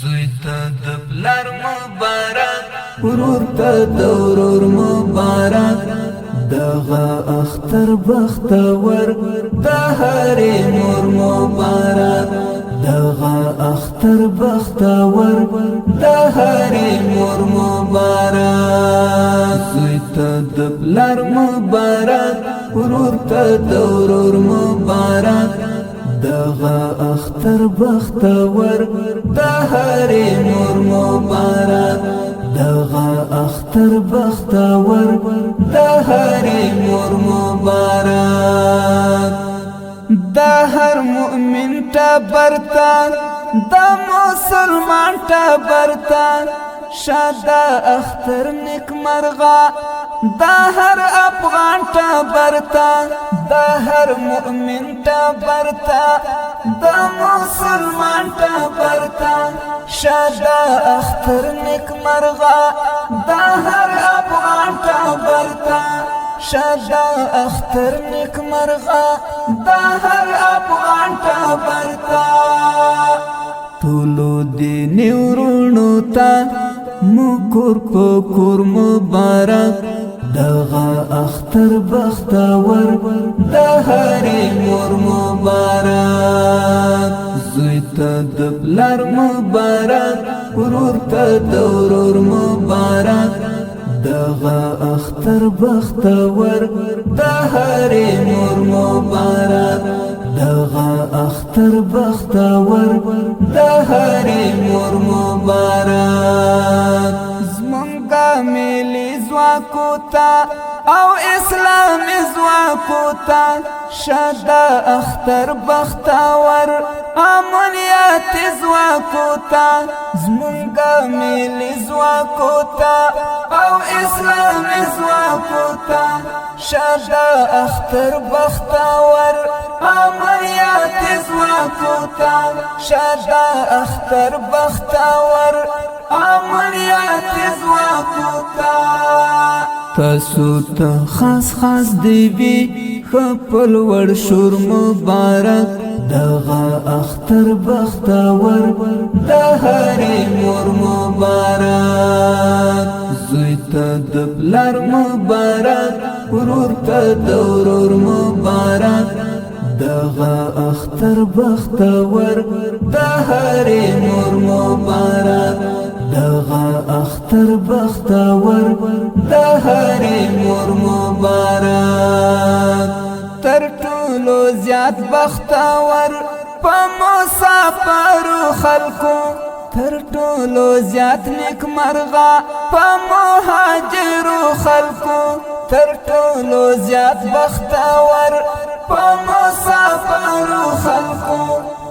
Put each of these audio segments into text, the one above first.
زوی ته د پلار مبارک ورور ته د ورور مبارک دغه اختر بختور د هرې مور مبارک دغه اختر بختور د هرې مور مبارک زوی ته د پلار مبارک ورور ته د ورور مبارک دغه اختر بختور د هرې مور مبارک دغه اختر بختور د هرې مور مبارک د هر مؤمن ټبرتا د مسلمان ټبرتا شاد اختر نیک مرغا د هر افغان ټبرتا د هر مؤمن ټبرتا د مسلمان ټبرتا شاد اختر نیک مرغا د هر افغان ټبرتا شاد اختر نیک مرغا د هر افغان ټبرتا ټولو دیني ورونو ته مکور پکور مبارک دغه اختر بختور د هرې مور مبارک زوی ته د پلار مبارک ورور ته د ورور مبارک دغه اختر بختور د هرې مور مبارک دغه اختر بختور د هرې مور مبارک زمونږه ملي ځواکو ته او اسلامي ځواکو ته شاد اختر بختور امنیتي ځواکو ته زمونږه ملي ځواکو ته او اسلامي ځواکو ته شاد اختر بختور امنیتي ځواکو ته شاد اختر بختور امنیتي ځواکو ته تاسو ته خاص خاص دی وی خپل ور شور مبارک دغه اختر بختور د هرې مور مبارک زوی ته د پلار مبارک ورور ته د ورور مبارک دغه اختر بختور د هرې مور مبارک دغه اختر بختور د هرې مور مبارک تر ټولو زیات بختور په مسافرو خلکو تر ټولو زیات نیک مرغا په مهاجرو خلکو تر ټولو زیات بختور په مسافرو خلکو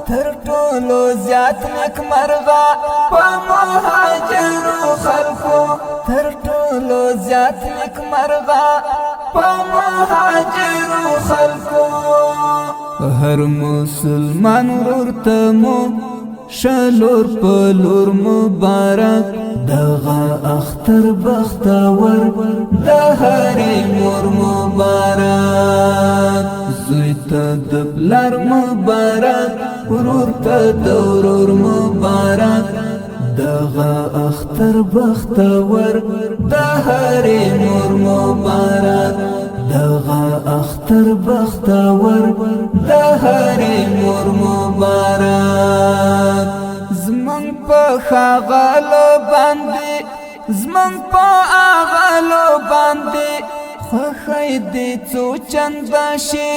تر ټولو زیات نیک مرغا په مهاجرو خلکو تر ټولو زیات نیک مرغا په مهاجرو خلکو هر مسلمان ورور ته مو شلور پلور مبارک دغه اختر بختور د هرې مور مبارک زوی ته د پلار مبارک ورور ته د ورور مبارک دغه اختر بختور د هرې مور مبارک دغه اختر بختور د هرې مور مبارک زمونږ په ښاغلو باندې زمونږ په اغلو باندې خوښۍ دې څو چنده شي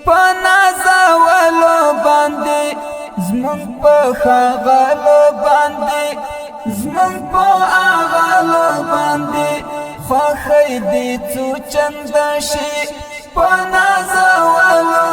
په نازولو باندې زمونږ په ښاغلو باندې زمونږ په اغلو باندې خوښۍ دې څو چنده شي په نازولو